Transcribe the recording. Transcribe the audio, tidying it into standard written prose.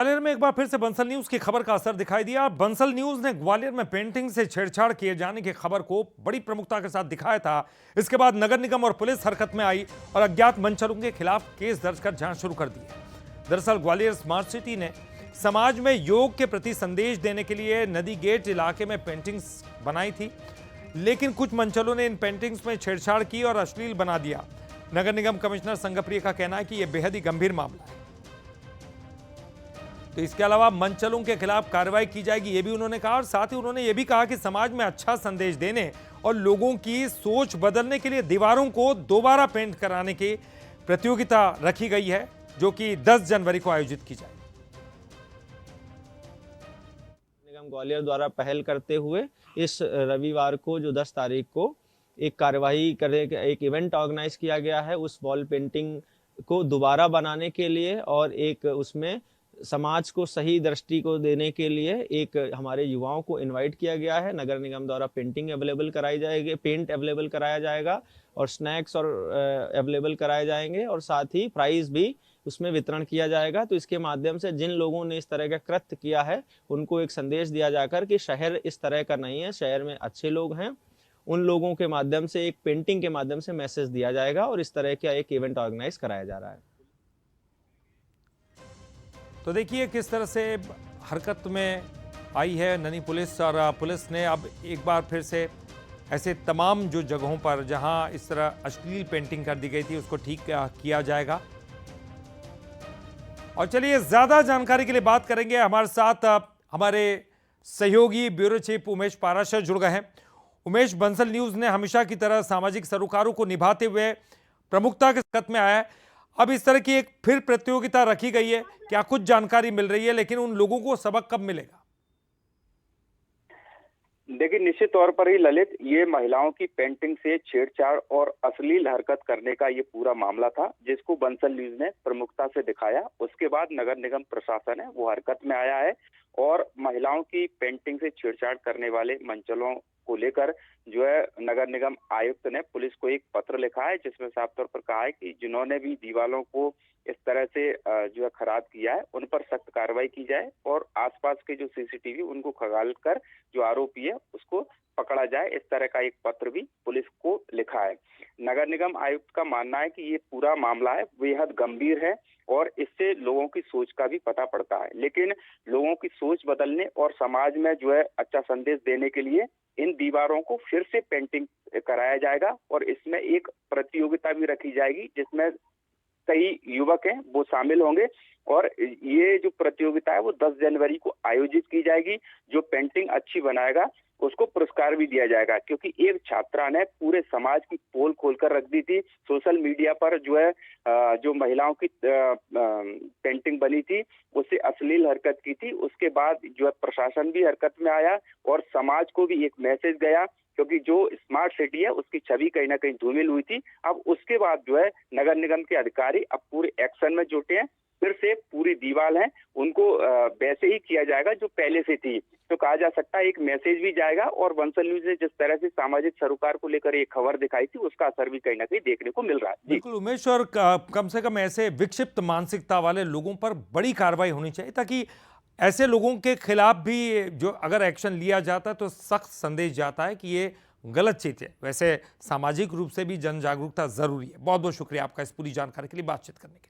ग्वालियर में एक बार फिर से बंसल न्यूज की खबर का असर दिखाई दिया। बंसल न्यूज ने ग्वालियर में पेंटिंग से छेड़छाड़ किए जाने की खबर को बड़ी प्रमुखता के साथ दिखाया था। इसके बाद नगर निगम और पुलिस हरकत में आई और अज्ञात मंचलों के खिलाफ केस दर्ज कर जांच शुरू कर दी है। दरअसल ग्वालियर स्मार्ट सिटी ने समाज में योग के प्रति संदेश देने के लिए नदी गेट इलाके में पेंटिंग्स बनाई थी, लेकिन कुछ मंचलों ने इन पेंटिंग्स में छेड़छाड़ की और अश्लील बना दिया। नगर निगम कमिश्नर संगप्रिय का कहना है कि यह बेहद ही गंभीर मामला है, तो इसके अलावा मंचलों के खिलाफ कार्रवाई की जाएगी, ये भी उन्होंने कहा। और साथ ही उन्होंने ये भी कहा कि समाज में अच्छा संदेश देने और लोगों की सोच बदलने के लिए दीवारों को दोबारा पेंट कराने की प्रतियोगिता रखी गई है, जो कि 10 जनवरी को आयोजित की जाएगी। निगम ग्वालियर द्वारा पहल करते हुए इस रविवार को जो 10 तारीख को एक कार्यवाही करने का एक इवेंट ऑर्गेनाइज किया गया है, उस वॉल पेंटिंग को दोबारा बनाने के लिए और एक उसमें समाज को सही दृष्टि को देने के लिए एक हमारे युवाओं को इनवाइट किया गया है। नगर निगम द्वारा पेंटिंग अवेलेबल कराई जाएगी, पेंट अवेलेबल कराया जाएगा और स्नैक्स और अवेलेबल कराए जाएंगे और साथ ही प्राइज भी उसमें वितरण किया जाएगा। तो इसके माध्यम से जिन लोगों ने इस तरह का कृत्य किया है उनको एक संदेश दिया जाकर कि शहर इस तरह का नहीं है, शहर में अच्छे लोग हैं। उन लोगों के माध्यम से एक पेंटिंग के माध्यम से मैसेज दिया जाएगा और इस तरह का एक इवेंट ऑर्गेनाइज कराया जा रहा है। तो देखिए किस तरह से हरकत में आई है ननी पुलिस, और पुलिस ने अब एक बार फिर से ऐसे तमाम जो जगहों पर जहां इस तरह अश्लील पेंटिंग कर दी गई थी उसको ठीक किया जाएगा। और चलिए ज्यादा जानकारी के लिए बात करेंगे, हमारे साथ हमारे सहयोगी ब्यूरो चीफ उमेश पाराशर जुड़ गए हैं। उमेश, बंसल न्यूज ने हमेशा की तरह सामाजिक सरोकारों को निभाते हुए प्रमुखता के साथ में आया है। अब इस तरह की एक फिर प्रतियोगिता रखी गई है, क्या कुछ जानकारी मिल रही है? लेकिन उन लोगों को सबक कब मिलेगा? देखिए, निश्चित तौर पर ही ललित, ये महिलाओं की पेंटिंग से छेड़छाड़ और अश्लील हरकत करने का ये पूरा मामला था, जिसको बंसल न्यूज ने प्रमुखता से दिखाया। उसके बाद नगर निगम प्रशासन है वो हरकत में आया है और महिलाओं की पेंटिंग से छेड़छाड़ करने वाले मंचलों को लेकर जो है नगर निगम आयुक्त ने पुलिस को एक पत्र लिखा है, जिसमें साफ तौर पर कहा है कि जिन्होंने भी दीवारों को इस तरह से जो है खराब किया है उन पर सख्त कार्रवाई की जाए और आसपास के जो सीसीटीवी उनको खंगाल कर जो आरोपी है उसको पकड़ा जाए। इस तरह का एक पत्र भी पुलिस को लिखा है। नगर निगम आयुक्त का मानना है कि ये पूरा मामला है बेहद गंभीर है और इससे लोगों की सोच का भी पता पड़ता है, लेकिन लोगों की सोच बदलने और समाज में जो है अच्छा संदेश देने के लिए इन दीवारों को फिर से पेंटिंग कराया जाएगा और इसमें एक प्रतियोगिता भी रखी जाएगी, जिसमें कई युवक हैं वो शामिल होंगे और ये जो प्रतियोगिता है वो 10 जनवरी को आयोजित की जाएगी। जो पेंटिंग अच्छी बनाएगा उसको पुरस्कार भी दिया जाएगा, क्योंकि एक छात्रा ने पूरे समाज की पोल खोलकर रख दी थी। सोशल मीडिया पर जो है जो महिलाओं की पेंटिंग बनी थी उससे अश्लील हरकत की थी। उसके बाद जो है प्रशासन भी हरकत में आया और समाज को भी एक मैसेज गया, क्योंकि जो स्मार्ट सिटी है उसकी छवि कहीं ना कहीं धूमिल हुई थी। अब उसके बाद जो है नगर निगम के अधिकारी अब पूरे एक्शन में जुटे हैं, फिर से पूरी दीवार है उनको वैसे ही किया जाएगा जो पहले से थी। तो कहा जा सकता है एक मैसेज भी जाएगा और बंसल न्यूज ने जिस तरह से सामाजिक सरोकार को लेकर एक खबर दिखाई थी उसका असर भी कहीं ना कहीं देखने को मिल रहा है। बिल्कुल उमेश, और कम से कम ऐसे विक्षिप्त मानसिकता वाले लोगों पर बड़ी कार्रवाई होनी चाहिए, ताकि ऐसे लोगों के खिलाफ भी जो अगर एक्शन लिया जाता है तो सख्त संदेश जाता है कि ये गलत चीज है। वैसे सामाजिक रूप से भी जन जागरूकता जरूरी है। बहुत बहुत शुक्रिया आपका इस पूरी जानकारी के लिए बातचीत करने के लिए।